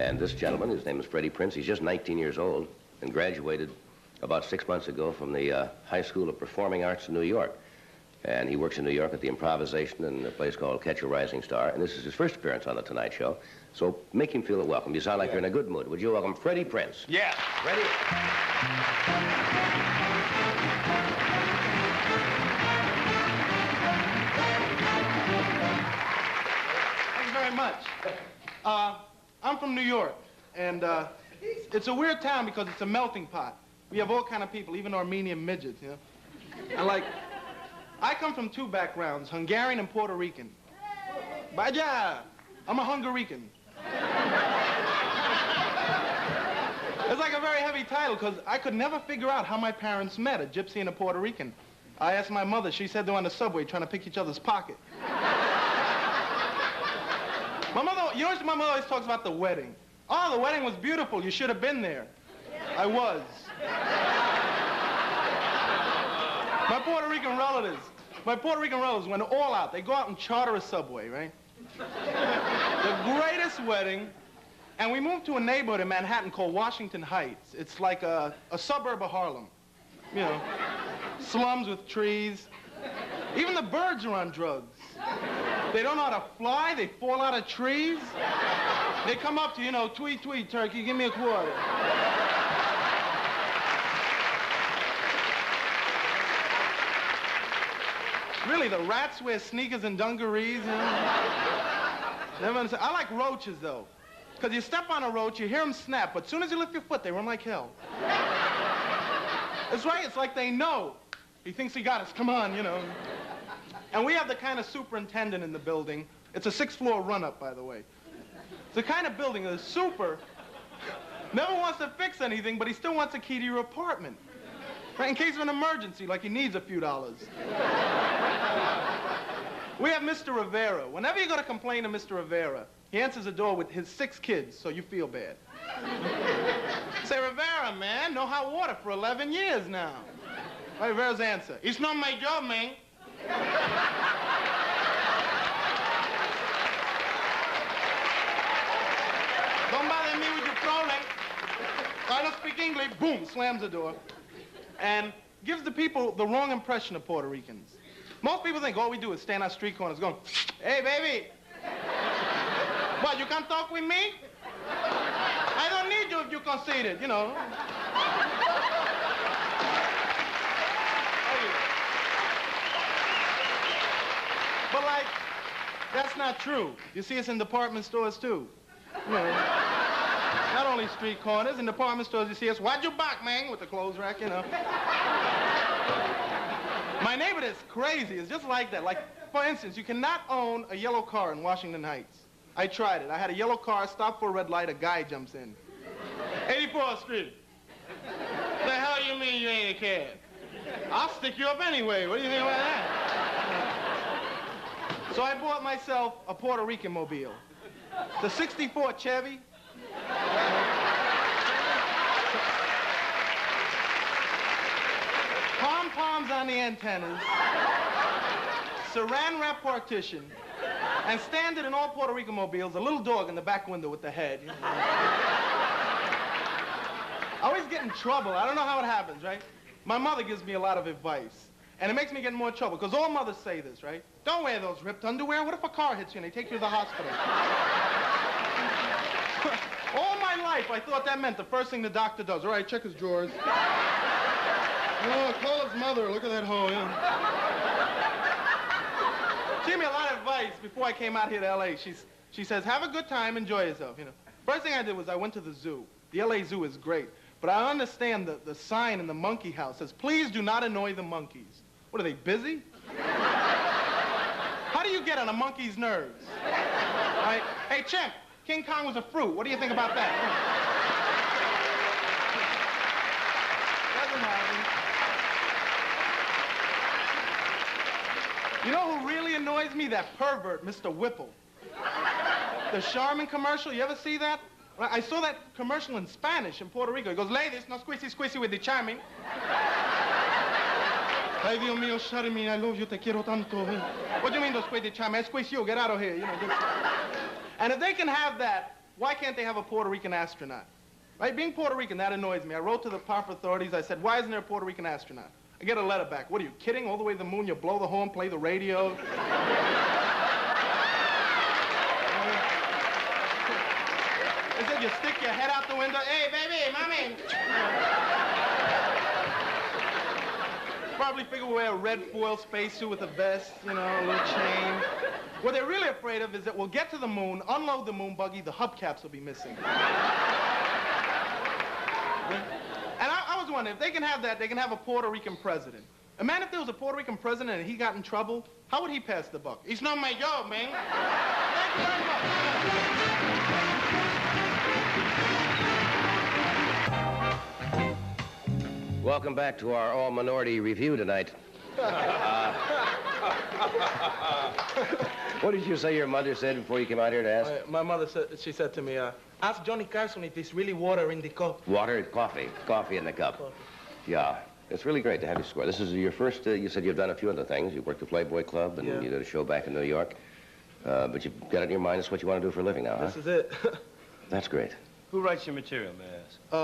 And this gentleman, his name is Freddie Printz, he's just 19 years old and graduated about 6 months ago from the High School of Performing Arts in New York. And he works in New York at the Improvisation in a place called Catch a Rising Star. And this is his first appearance on The Tonight Show. So make him feel welcome. You sound like you're in a good mood. Would you welcome Freddie Printz? Yeah. Ready? Thanks very much. I'm from New York, and it's a weird town because it's a melting pot. We have all kind of people, even Armenian midgets, you know? And I come from two backgrounds, Hungarian and Puerto Rican. Baja! I'm a Hungarican. It's like a very heavy title because I could never figure out how my parents met, a gypsy and a Puerto Rican. I asked my mother, she said they were on the subway trying to pick each other's pocket. My mother, you know, my mother always talks about the wedding. Oh, the wedding was beautiful, you should have been there. I was. My Puerto Rican relatives went all out. They go out and charter a subway, right? The greatest wedding. And we moved to a neighborhood in Manhattan called Washington Heights. It's like a suburb of Harlem. You know, slums with trees. Even the birds are on drugs. They don't know how to fly. They fall out of trees. They come up to you, know, tweet, tweet, turkey, give me a quarter. Really, the rats wear sneakers and dungarees, you know? Never understand. I like roaches, though. Because you step on a roach, you hear them snap, but as soon as you lift your foot, they run like hell. That's right, it's like they know. He thinks he got us, come on, you know. And we have the kind of superintendent in the building. It's a 6th-floor run-up, by the way. It's the kind of building the super never wants to fix anything, but he still wants a key to your apartment. Right, in case of an emergency, like he needs a few dollars. We have Mr. Rivera. Whenever you go to complain to Mr. Rivera, he answers the door with his 6 kids, so you feel bad. Say, Rivera, man, no hot water for 11 years now. Right, Rivera's answer, it's not my job, man. Don't bother me with your trolling. I don't speak English. Boom, slams the door. And gives the people the wrong impression of Puerto Ricans. Most people think all we do is stand on street corners going, hey, baby. What, you can't talk with me? I don't need you if you're conceited, you know. But, like, that's not true. You see us in department stores, too. You know, not only street corners, in department stores you see us, watch your back, man, with the clothes rack, you know. My neighborhood is crazy. It's just like that. Like, for instance, you cannot own a yellow car in Washington Heights. I tried it. I had a yellow car, stopped for a red light, a guy jumps in. 84th Street. The hell you mean you ain't a cab? I'll stick you up anyway. What do you think about that? So I bought myself a Puerto Rican mobile. The 64 Chevy. Pom-poms on the antennas. Saran wrap partition. And standard in all Puerto Rican mobiles, a little dog in the back window with the head. You know? I always get in trouble. I don't know how it happens, right? My mother gives me a lot of advice. And it makes me get in more trouble, because all mothers say this, right? Don't wear those ripped underwear. What if a car hits you and they take you to the hospital? All my life, I thought that meant the first thing the doctor does. All right, check his drawers. Oh, call his mother. Look at that hole, yeah. She gave me a lot of advice before I came out here to L.A. She says, have a good time, enjoy yourself, you know. First thing I did was I went to the zoo. The L.A. Zoo is great. But I understand the sign in the monkey house says, please do not annoy the monkeys. What, are they busy? How do you get on a monkey's nerves? Right? Hey, chimp, King Kong was a fruit. What do you think about that? Doesn't happen. You know who really annoys me? That pervert, Mr. Whipple. The Charmin commercial, you ever see that? I saw that commercial in Spanish in Puerto Rico. He goes, ladies, no squeezy, squeezy with the Charmin. Ay, Dios mío, Charmin, I love you, te quiero tanto. What do you mean, don't squeeze the Charmin? I squeeze you, get out of here, you know. And if they can have that why can't they have a Puerto Rican astronaut? Right? Being Puerto Rican, that annoys me. I wrote to the proper authorities. I said, why isn't there a Puerto Rican astronaut? I get a letter back. What are you, kidding? All the way to the moon, you blow the horn, play the radio. They said you stick your head out the window. Hey, baby, mommy. Probably figure we'll wear a red foil spacesuit with a vest, you know, a little chain. What they're really afraid of is that we'll get to the moon, unload the moon buggy, the hubcaps will be missing. And I was wondering, if they can have that, they can have a Puerto Rican president. And man, if there was a Puerto Rican president and he got in trouble, how would he pass the buck? It's not my job, man. Thank you very much. Welcome back to our all-minority review tonight. What did you say your mother said before you came out here to ask? My mother said, she said to me, ask Johnny Carson if there's really water in the cup. Water, coffee. Coffee in the cup. Coffee. Yeah. It's really great to have you score. This is your first, you said you've done a few other things. You worked at Playboy Club, and you did a show back in New York. But you've got it in your mind, it's what you want to do for a living now, huh? This is it. That's great. Who writes your material, may I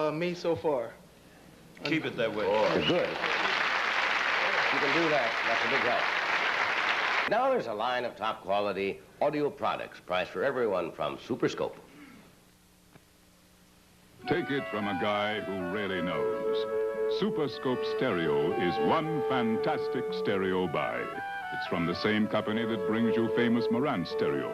ask? Me so far. Keep it that way. Good. You can do that. That's a big help. Now there's a line of top quality audio products priced for everyone from Superscope. Take it from a guy who really knows. Superscope Stereo is one fantastic stereo buy. It's from the same company that brings you famous Marantz stereo.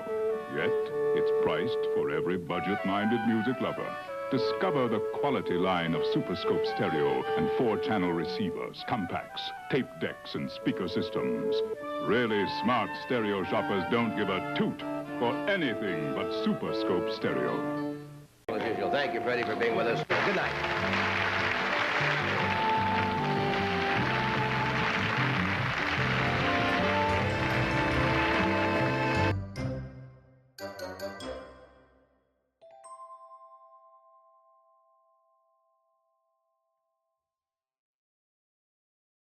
Yet, it's priced for every budget-minded music lover. Discover the quality line of Superscope Stereo and 4-channel receivers, compacts, tape decks, and speaker systems. Really smart stereo shoppers don't give a toot for anything but Superscope Stereo. As usual, thank you, Freddie, for being with us. Good night.